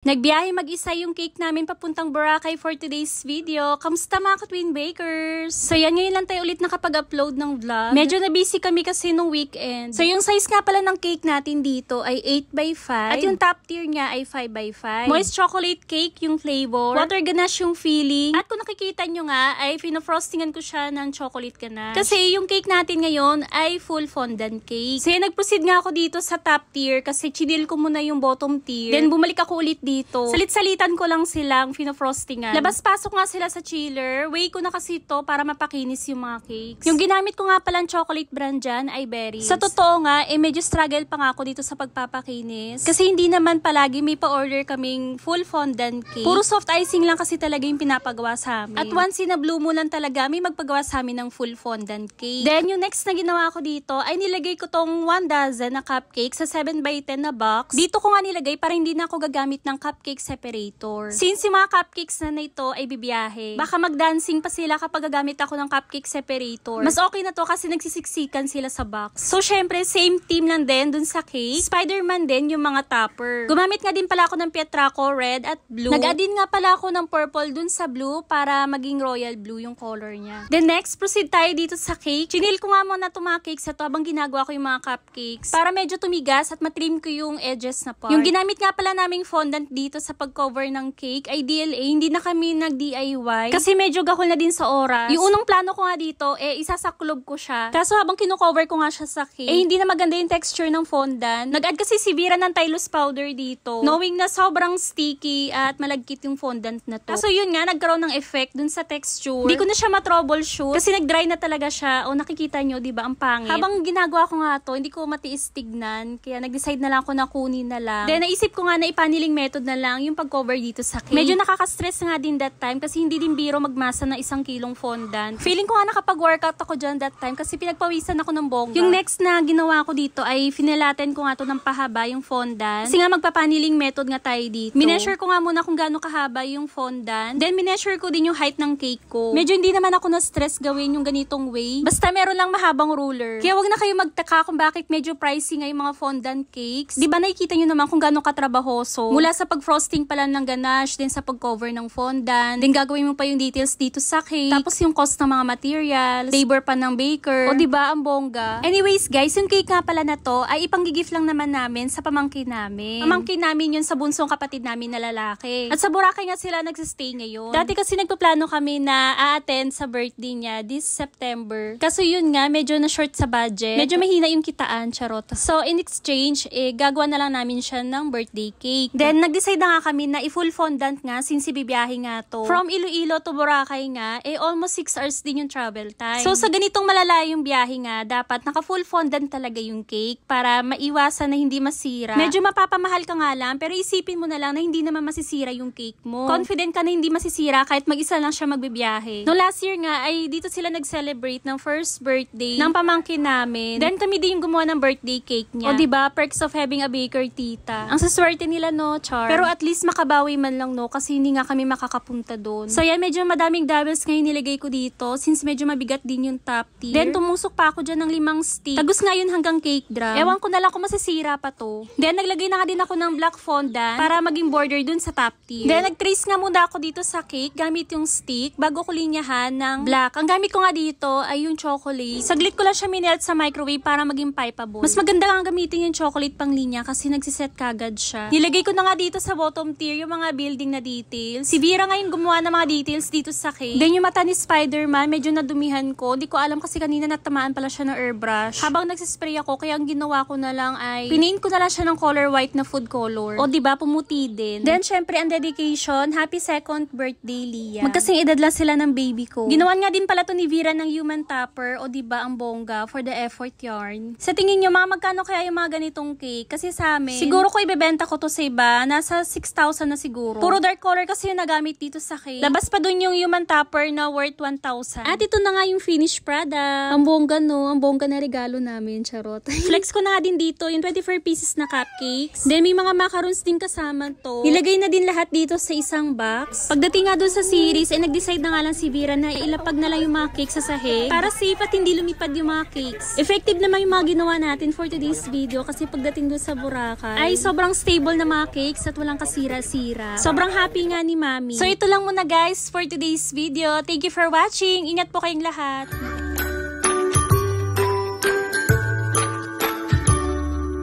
Nagbiyahe mag-isa yung cake namin papuntang Boracay for today's video. Kamusta mga ka-Twin Bakers? So yan, ngayon lang tayo ulit nakapag-upload ng vlog. Medyo na-busy kami kasi nung weekend. So yung size nga pala ng cake natin dito ay 8x5. At yung top tier niya ay 5x5. Moist chocolate cake yung flavor. Water ganache yung filling. At kung nakikita nyo nga, ay fina-frostingan ko siya ng chocolate ganache. Kasi yung cake natin ngayon ay full fondant cake. So yan, nag-proceed nga ako dito sa top tier kasi chinil ko muna yung bottom tier. Then bumalik ako ulit dito. Salit-salitan ko lang silang fina-frostingan. Labas-pasok nga sila sa chiller. Way ko na kasi ito para mapakinis yung mga cakes. Yung ginamit ko nga palang chocolate brand dyan ay berries. Sa totoo nga, medyo struggle pa nga ako dito sa pagpapakinis. Kasi hindi naman palagi may pa-order kaming full fondant cake. Puro soft icing lang kasi talaga yung pinapagawa sa amin. At once in a blue moon lang talaga may magpagawa sa amin ng full fondant cake. Then yung next na ginawa ko dito ay nilagay ko tong 1 dozen na cupcake sa 7x10 na box. Dito ko nga nilagay para hindi na ako gagamit ng cupcake separator. Since yung mga cupcakes na ito ay bibiyahe, baka mag-dancing pa sila kapag gagamit ako ng cupcake separator. Mas okay na to kasi nagsisiksikan sila sa box. So syempre, same team lang din dun sa cake. Spider-Man din yung mga topper. Gumamit nga din pala ako ng Pietraco red at blue. Nag-add din nga pala ako ng purple dun sa blue para maging royal blue yung color niya. Then next, proceed tayo dito sa cake. Chinil ko nga muna itong mga cakes ito habang ginagawa ko yung mga cupcakes para medyo tumigas at matrim ko yung edges na part. Yung ginamit nga pala naming fondant dito sa pag-cover ng cake ay DLA, hindi na kami nag-DIY kasi medyo gahol na din sa oras. Yung unang plano ko nga dito isasaklob ko siya. Kaso habang kino-cover ko nga siya sa cake, hindi na maganda yung texture ng fondant. Nag-add kasi si Vera ng Tylose powder dito, knowing na sobrang sticky at malagkit yung fondant na to. Kaso yun nga, nagkaroon ng effect dun sa texture. Hindi ko na siya ma-troubleshoot kasi nag-dry na talaga siya. O nakikita nyo, diba, ang pangit. Habang ginagawa ko nga to, hindi ko matiis tignan. Kaya nag-decide na lang ako na kunin na lang. Then naisip ko nga na ipaniling method na lang yung pag-cover dito sa cake. Medyo nakaka-stress nga din that time kasi hindi din biro magmasa ng 1 kilong fondant. Feeling ko nga nakapag-workout ako dyan that time kasi pinagpawisan ako ng bongga. Yung next na ginawa ko dito ay finelaten ko nga to ng pahaba yung fondant. Kasi nga magpapaniling method nga tayo dito. Mineasure ko nga muna kung gaano kahaba yung fondant. Then mineasure ko din yung height ng cake ko. Medyo hindi naman ako na-stress gawin yung ganitong way. Basta meron lang mahabang ruler. Kaya wag na kayo magtaka kung bakit medyo pricey nga yung mga fondant cakes. Diba nakikita nyo naman kung gaano katrabahoso. Mula sa pag-frosting pala ng ganache, din sa pag-cover ng fondant, din gagawin mo pa yung details dito sa cake, tapos yung cost ng mga materials, labor pa ng baker, o diba ang bongga. Anyways guys, yung cake nga pala na to ay ipang-gift lang naman namin sa pamangkin namin. Pamangkin namin yun sa bunsong kapatid namin na lalaki. At sa Boracay nga sila nagsistay ngayon. Dati kasi nagpaplano kami na a-attend sa birthday niya this September. Kaso yun nga, medyo na short sa budget. Medyo mahina yung kitaan, charot. So in exchange, gagawa na lang namin siya ng birthday cake. Then nag-decide na nga kami na i-full fondant nga since ibibiyahe nga to. From Iloilo to Boracay nga, almost 6 hours din yung travel time. So sa ganitong malalayong biyahe nga, dapat naka-full fondant talaga yung cake para maiwasan na hindi masira. Medyo mapapamahal ka nga lang, pero isipin mo na lang na hindi naman masisira yung cake mo. Confident ka na hindi masisira kahit mag-isa lang siya magbibiyahe. No last year nga, ay dito sila nag-celebrate ng first birthday ng pamangkin namin. Then kami din yung gumawa ng birthday cake niya. O diba, perks of having a baker tita. Ang saswerte nila no, char. Pero at least makabawi man lang no, kasi hindi nga kami makakapunta doon. So yan, medyo madaming doubles ngayon nilagay ko dito since medyo mabigat din yung top tier. Then tumusok pa ako dyan ng 5 stick. Tagus nga yun hanggang cake drum. Ewan ko na lang kung masisira pa to. Then naglagay na nga din ako ng black fondant para maging border dun sa top tier. Then nag-trace nga muna ako dito sa cake gamit yung stick bago ko linyahan ng black. Ang gamit ko nga dito ay yung chocolate. Saglit ko lang siya minelt sa microwave para maging pipeable. Mas maganda nga gamitin yung chocolate pang linya kasi nagsiset kagad siya. Nilagay ko na nga dito sa bottom tier yung mga building na details. Si Vera ngayon gumawa ng mga details dito sa cake. Then yung mata ni Spider-Man, medyo nadumihan ko. Di ko alam kasi kanina natamaan pala siya ng airbrush. Habang nagsispray ako, kaya ang ginawa ko na lang ay pinaint ko na lang siya ng color white na food color. O diba, pumuti din. Then syempre, ang dedication, happy 2nd birthday, Lia. Magkasing edad lang sila ng baby ko. Ginawan nga din pala to ni Vera ng human topper, o diba, ang bongga for the effort yarn. Sa tingin nyo, mga magkano kaya yung mga ganitong cake? Kasi sa amin, siguro ko ibebenta ko to sa iba, nasa 6,000 na siguro. Puro dark color kasi yung nagamit dito sa cake. Labas pa dun yung human topper na worth 1,000. At ito na nga yung finished product. Ang bongga no, ang bongga na regalo namin, charot. Flex ko na nga din dito yung 24 pieces na cupcakes. Then may mga macarons din kasama to. Nilagay na din lahat dito sa isang box. Pagdating nga dun sa series, nag-decide na nga lang si Vera na ilapag na lang yung mga cakes sa sahig para safe at hindi lumipad yung mga cakes. Effective naman yung mga ginawa natin for today's video kasi pagdating dun sa Boracay ay sobrang stable na mga cakes at walang kasira-sira. Sobrang happy nga ni Mami. So ito lang muna guys for today's video. Thank you for watching. Ingat po kayong lahat.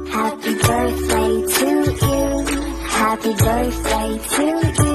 Happy birthday to you. Happy birthday to you.